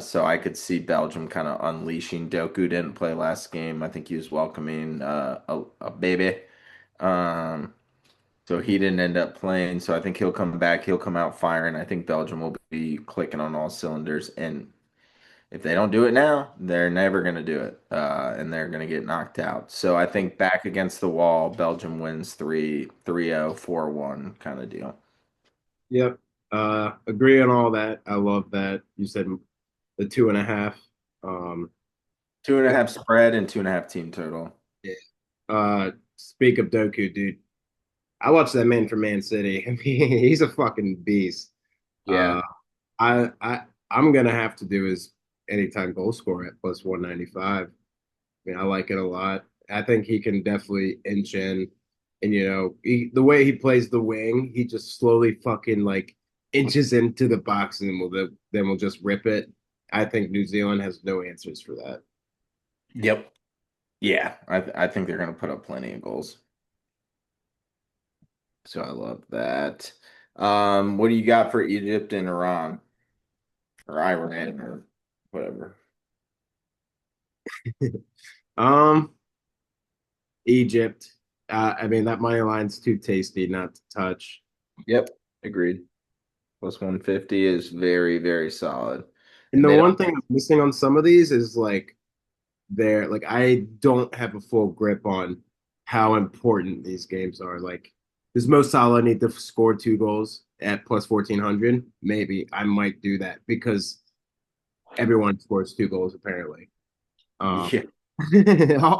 So I could see Belgium kind of unleashing. Doku didn't play last game. I think he was welcoming a baby. Um, so he didn't end up playing. So I think he'll come back. He'll come out firing. I think Belgium will be clicking on all cylinders. And if they don't do it now, they're never going to do it, and they're going to get knocked out. So I think back against the wall, Belgium wins 3-0, 4-1 kind of deal. Yep. Agree on all that. I love that. You said the 2.5. Two and a half spread and 2.5 team total. Yeah. Speak of Doku, dude. I watched that man for Man City. I mean, he's a fucking beast. Yeah. Uh, I I I'm gonna have to do his anytime goal scorer at plus 195. I mean, I like it a lot. I think he can definitely inch in, and the way he plays the wing, he just slowly fucking like inches into the box, and then we'll just rip it. I think New Zealand has no answers for that. Yep. Yeah. I think they're going to put up plenty of goals. So I love that. What do you got for Egypt and Iran or Iran or whatever? Um, Egypt. I mean, that money line's too tasty not to touch. Yep. Agreed. Plus 150 is very, very solid. And And the they one don't. thing I'm missing on some of these is like I don't have a full grip on how important these games are. Like, does Mo Salah need to score 2 goals at plus 1400? Maybe I might do that because everyone scores 2 goals apparently. Um, Yeah.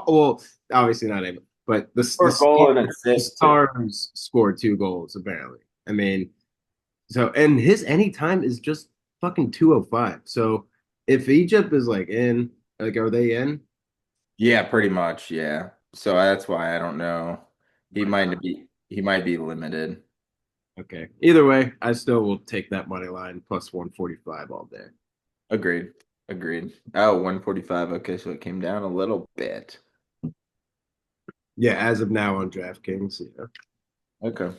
well, obviously not able, but Or a goal and the assist too. stars score 2 goals apparently. I mean, so and his anytime is just fucking 205. So if Egypt is like in, like, are they in? Yeah, pretty much. Yeah. So that's why I don't know. Might not. He might be limited. Okay. Either way, I still will take that money line plus 145 all day. Agreed. Agreed. Oh, 145. Okay, so it came down a little bit. Yeah, as of now on DraftKings. Yeah. Okay.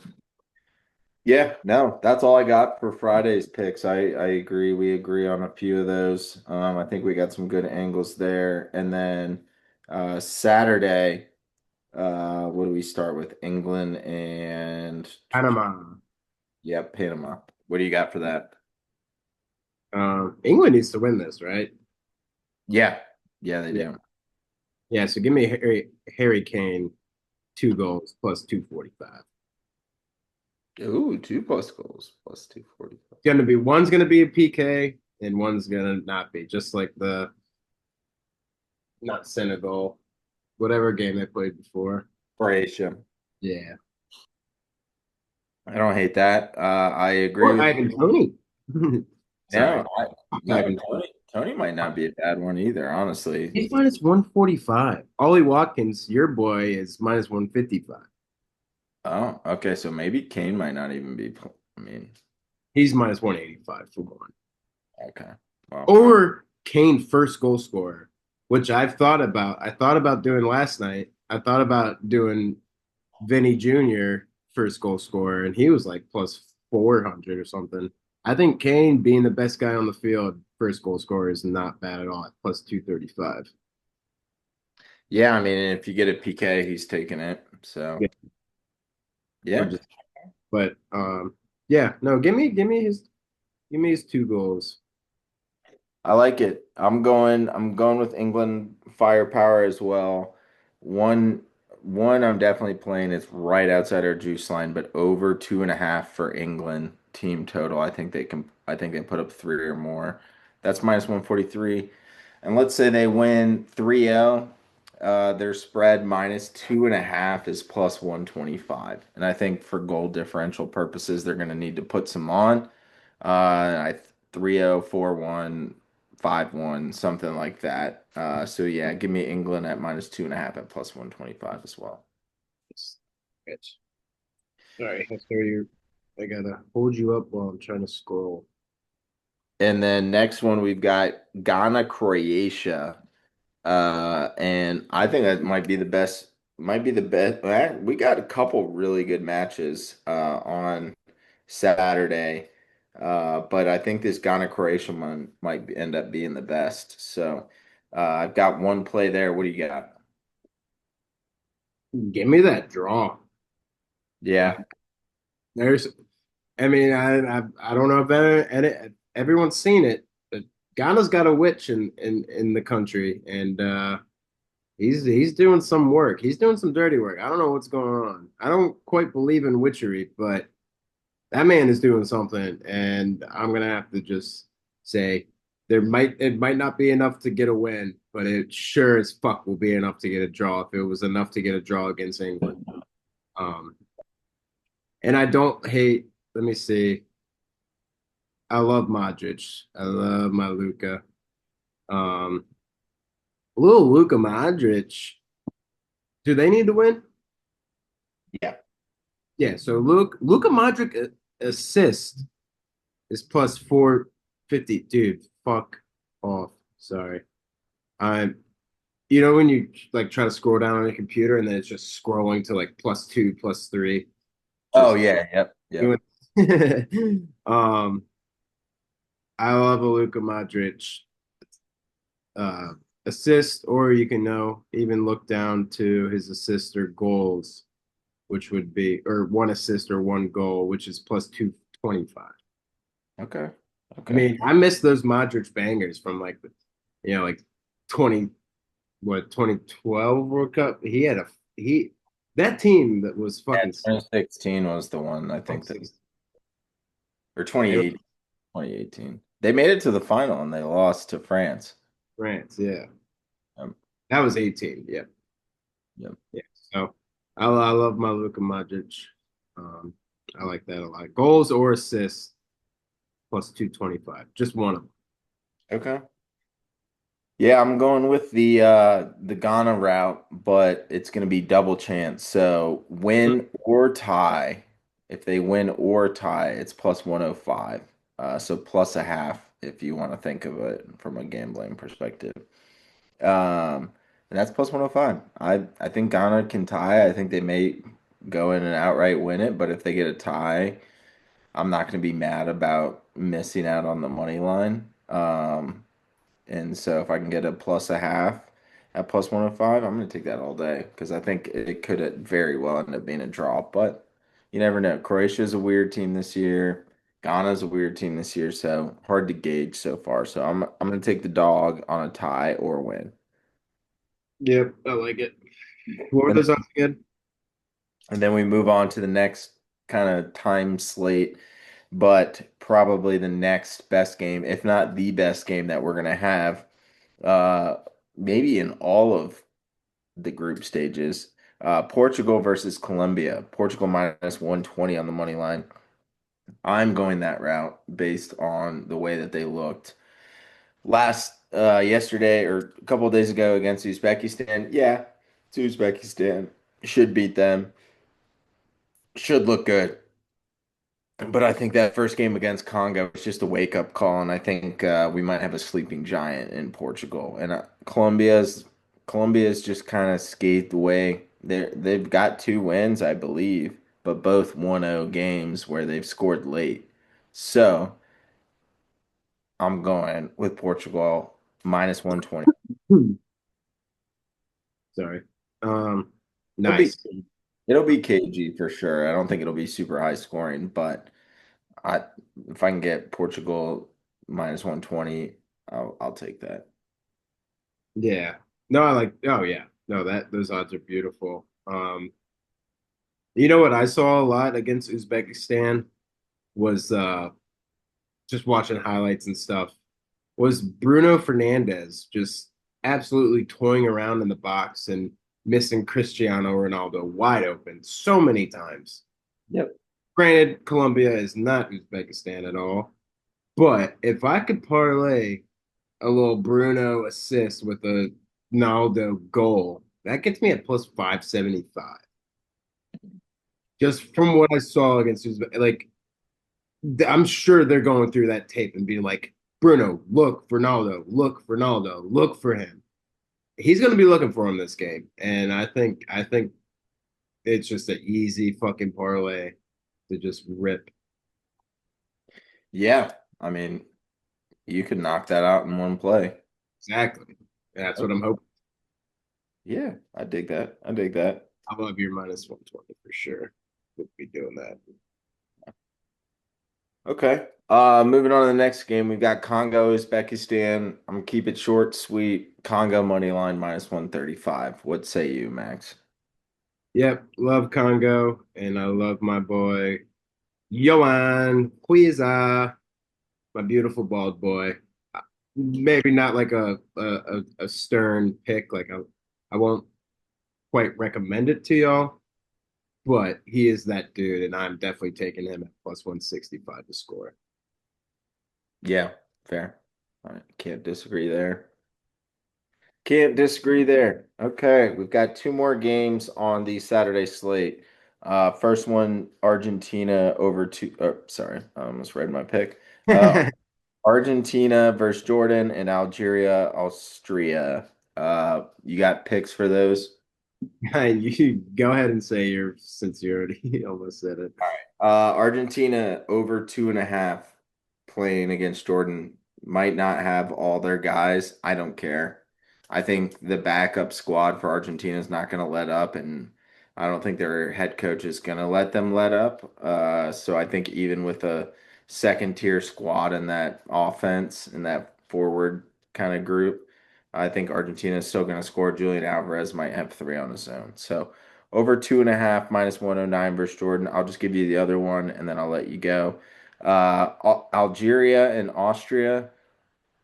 Yeah, no, that's all I got for Friday's picks. I agree. We agree on a few of those. I think we got some good angles there. And then Saturday, what do we start with? England and Panama. yep, Panama. What do you got for that? England needs to win this, right? Yeah. Yeah, they Yeah. do. Yeah. So give me Harry Kane 2 goals plus 245. Ooh, two plus goals plus 245. One's gonna be a PK and one's gonna not be, just like the not Senegal, whatever game they played before. Croatia. Yeah. I don't hate that. I agree Or with Ivan Tony. yeah. Sorry. Fuck No, Ivan Tony. Tony might not be a bad one either, honestly. He's minus 145. Ollie Watkins, your boy, is minus 155. Oh, okay. So maybe Kane might not even be. I mean, He's minus 185 for one. okay. Well, Or Kane first goal scorer, which I've thought about. I thought about doing last night. I thought about doing Vinny Jr. first goal scorer, and he was like plus 400 or something. I think Kane being the best guy on the field, first goal scorer, is not bad at all at plus 235. yeah. I mean, if you get a PK, he's taking it. So Yeah. Or yeah, just, but yeah, no, give me his 2 goals. I like it. I'm going with England firepower as well. One one I'm definitely playing. It's right outside our juice line, but over 2.5 for England team total. I think they can. I think they put up three or more. That's minus 143. And let's say they win 3-0. Their spread minus 2.5 is plus 125. And I think for goal differential purposes, they're going to need to put some on. I 3-0, 4-1, 5-1, something like that. So yeah, give me England at minus 2.5 at plus 125 as well. It's, sorry, I gotta hold you up while I'm trying to scroll. And then next one we've got Ghana, Croatia. And I think that might be the best. We got a couple really good matches on Saturday. But I think this Ghana Croatia one might end up being the best. So I've got one play there. What do you got? Give me that draw. Uh, Yeah. there's, I mean, I don't know if everyone's seen it, but Ghana's got a witch in the country, and he's doing some work. He's doing some dirty work. I don't know what's going on. I don't quite believe in witchery, but that man is doing something, and I'm gonna have to just say it might not be enough to get a win, but it sure as fuck will be enough to get a draw if it was enough to get a draw against England. Um, and I don't hate. Let me see. I love Modric. I love my Luca. Um, little Luca Modric. Do they need to win? Yeah. Yeah. So Luca Modric assist is plus 450. Dude, fuck off. Sorry. I'm. You know when you like try to scroll down on your computer and then it's just scrolling to like plus two, plus three, Oh just yeah. Yep. Yep. doing. um, I love a Luka Modric uh, assist, or you can know even look down to his assist or goals, which would be or one assist or one goal, which is plus 225. Okay. I Okay. mean, I miss those Modric bangers from like 20 what 2012 World Cup. He that team that was Yeah, fucking 2016 was the one I think that, or they were 2018. They made it to the final and they lost to France. France, yeah. Um, That was 18, yeah. yep. Yeah. So I love my Luka Modric. Um, I like that a lot. Goals or assists plus 225. Just one of them. Okay. Yeah, I'm going with the Ghana route, but it's going to be double chance. So win or tie. If they win or tie, it's plus 105. So plus a half if you want to think of it from a gambling perspective. And that's plus 105. I think Ghana can tie. I think they may go in and outright win it, but if they get a tie, I'm not going to be mad about missing out on the money line. And so if I can get a plus a half at plus 105, I'm going to take that all day because I think it could very well end up being a draw. But you never know. Croatia is a weird team this year. Ghana is a weird team this year, so hard to gauge so far. So I'm going to take the dog on a tie or win. Yep, I like it. What were And those odds again? and then we move on to the next kind of time slate, but probably the next best game, if not the best game that we're going to have, uh, maybe in all of the group stages. Portugal versus Colombia. Portugal minus 120 on the money line. I'm going that route based on the way that they looked yesterday or a couple of days ago against Uzbekistan. Yeah, it's Uzbekistan. Should beat them. Should look good. But I think that first game against Congo was just a wake up call, and I think we might have a sleeping giant in Portugal. And Colombia's just kind of skated away. They've got two wins, I believe, but both 1-0 games where they've scored late. So I'm going with Portugal minus 120. Hmm. Sorry. Um, It'll be nice. it'll be KG for sure. I don't think it'll be super high scoring, but I if I can get Portugal minus 120, I'll take that. Yeah. No, I like. Oh yeah. No, that those odds are beautiful. Um, you know what I saw a lot against Uzbekistan was just watching highlights and stuff was Bruno Fernandez just absolutely toying around in the box and missing Cristiano Ronaldo wide open so many times. Yep. Granted, Colombia is not Uzbekistan at all, but if I could parlay a little Bruno assist with a Ronaldo goal, that gets me at plus 575. Just from what I saw against Uzbek, like I'm sure they're going through that tape and being like, Bruno, look for Ronaldo, look for Ronaldo, look for him. He's going to be looking for him this game, and I think it's just an easy fucking parlay to just rip. Yeah. I mean, you could knock that out in one play. Exactly. That's what Okay. I'm hoping. Yeah, I dig that. I dig that. I love your minus 120 for sure. We'll be doing that. Okay. Moving on to the next game, we've got Congo, Uzbekistan. I'm gonna keep it short, sweet. Congo money line minus 135. What say you, Max? Yep, love Congo, and I love my boy Yoan Huiza, my beautiful bald boy. Maybe not like a stern pick, like I won't quite recommend it to y'all, but he is that dude, and I'm definitely taking him at plus 165 to score. Yeah, fair. All right, can't disagree there. Can't disagree there. Okay, we've got two more games on the Saturday slate. First one, Argentina over to, sorry, I almost read my pick. Argentina versus Jordan and Algeria, Austria. You got picks for those? You go ahead and say your since you already almost said it. Argentina over 2.5 playing against Jordan might not have all their guys. I don't care. I think the backup squad for Argentina is not going to let up, and I don't think their head coach is going to let them let up. So I think even with a second tier squad in that offense, in that forward kind of group, I think Argentina is still going to score. Julian Alvarez might have three on his own. So over 2.5 minus 109 versus Jordan. I'll just give you the other one and then I'll let you go. Algeria and Austria.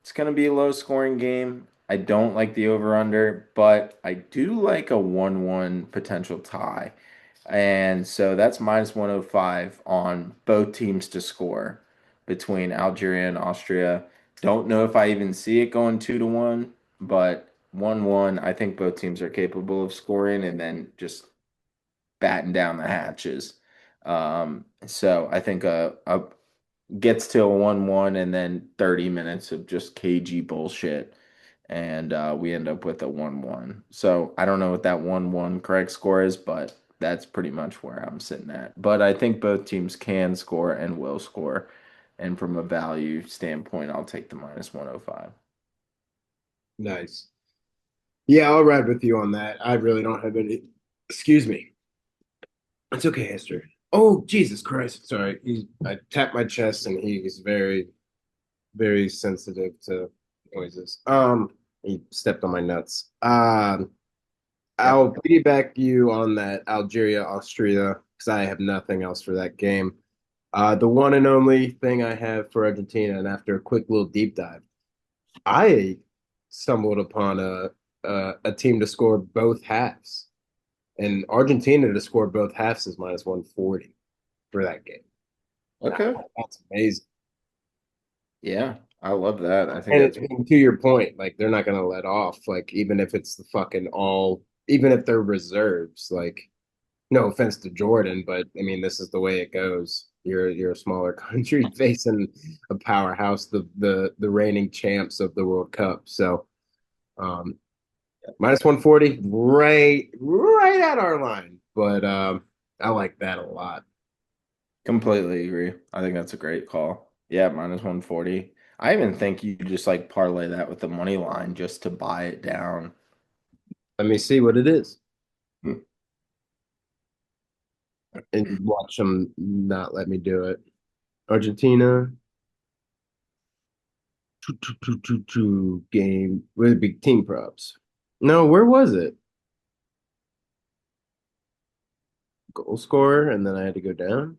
It's going to be a low scoring game. I don't like the over under, but I do like a 1-1 potential tie. And so that's minus 105 on both teams to score between Algeria and Austria. Don't know if I even see it going 2-1, but 1-1, I think both teams are capable of scoring and then just batten down the hatches. So I think a gets to a 1-1 and then 30 minutes of just cagey bullshit. And we end up with a 1-1. So I don't know what that 1-1 correct score is, but that's pretty much where I'm sitting at. But I think both teams can score and will score. And from a value standpoint, I'll take the minus 105. Nice. Yeah, I'll ride with you on that. I really don't have any. Excuse me. It's okay, Esther. Oh, Jesus Christ. Sorry. I tapped my chest and he's very, very sensitive to noises. He stepped on my nuts. Yep. I'll piggyback you on that Algeria, Austria, because I have nothing else for that game. The one and only thing I have for Argentina, and after a quick little deep dive, I stumbled upon a team to score both halves. And Argentina to score both halves is minus 140 for that game. Nah, Okay. that's amazing. Yeah, I love that. I think that's And to your point, like they're not gonna let off. Like even if it's the fucking all, even if they're reserves. Like no offense to Jordan, but I mean this is the way it goes. You're a smaller country facing a powerhouse, the reigning champs of the World Cup. So um, minus 140, right at our line. But I like that a lot. completely agree. I think that's a great call. Yeah, minus 140. I even think you just like parlay that with the money line just to buy it down. Let me see what it is Hmm. and watch them not let me do it. Argentina game with big team props. No, where was it? goal scorer and then I had to go down?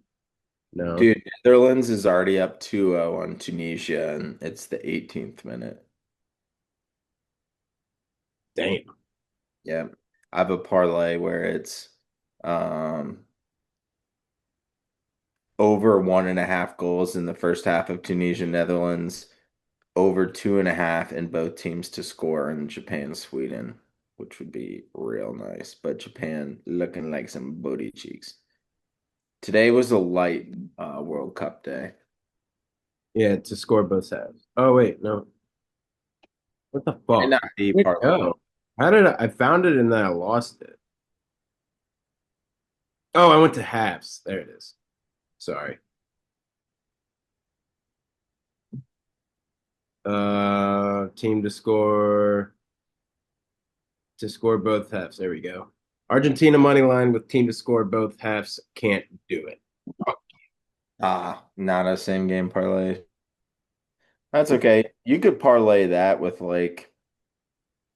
No. Dude, Netherlands is already up 2-0 on Tunisia, and it's the 18th minute. Damn. Yeah. I have a parlay where it's um over 1.5 goals in the first half of Tunisia, Netherlands, over 2.5 in both teams to score in Japan, Sweden, which would be real nice. But Japan looking like some booty cheeks. Today was a light World Cup day. Yeah, to score both halves. Oh wait, no. What the Might fuck? not be Where'd it parlay. go? How did I found it and then I lost it? Oh, I went to halves. There it is. Sorry. Team to score both halves. There we go. Argentina money line with team to score both halves. Can't do it. Not a same game parlay. That's okay. You could parlay that with like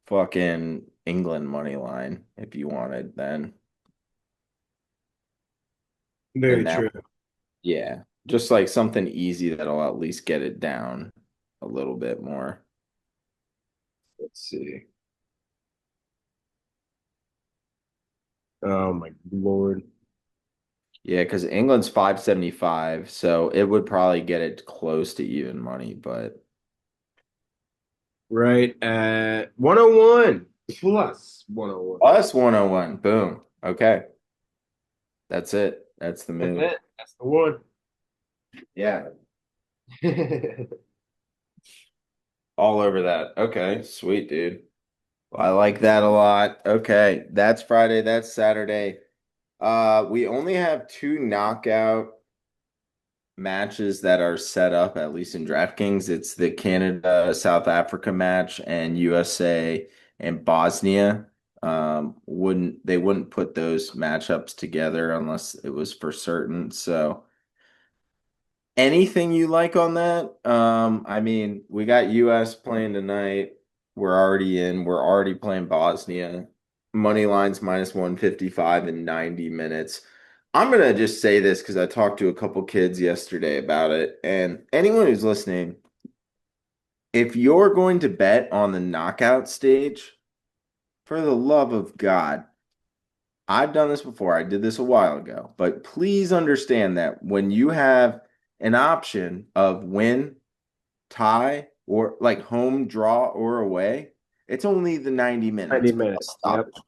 fucking England money line if you wanted then. Very And that, true. yeah, just like something easy that'll at least get it down a little bit more. Let's see. Oh my Lord. Yeah, because England's 575, so it would probably get it close to even money, but Right at 101 plus 101. plus 101. Boom. Okay. That's it. That's the That's move. it. That's the one. Yeah. All over that. Okay. Sweet, dude. Well, I like that a lot. Okay. That's Friday. That's Saturday. We only have two knockout matches that are set up, at least in DraftKings. It's the Canada South Africa match and USA and Bosnia. Wouldn't put those matchups together unless it was for certain. So anything you like on that? I mean, we got US playing tonight. We're already in. We're already playing Bosnia. Money lines minus 155 in 90 minutes. I'm gonna just say this because I talked to a couple kids yesterday about it, and anyone who's listening, if you're going to bet on the knockout stage, for the love of God, I've done this before. I did this a while ago, but please understand that when you have an option of win, tie, or like home draw or away, it's only the 90 minutes 90 plus minutes. stoppage Yep.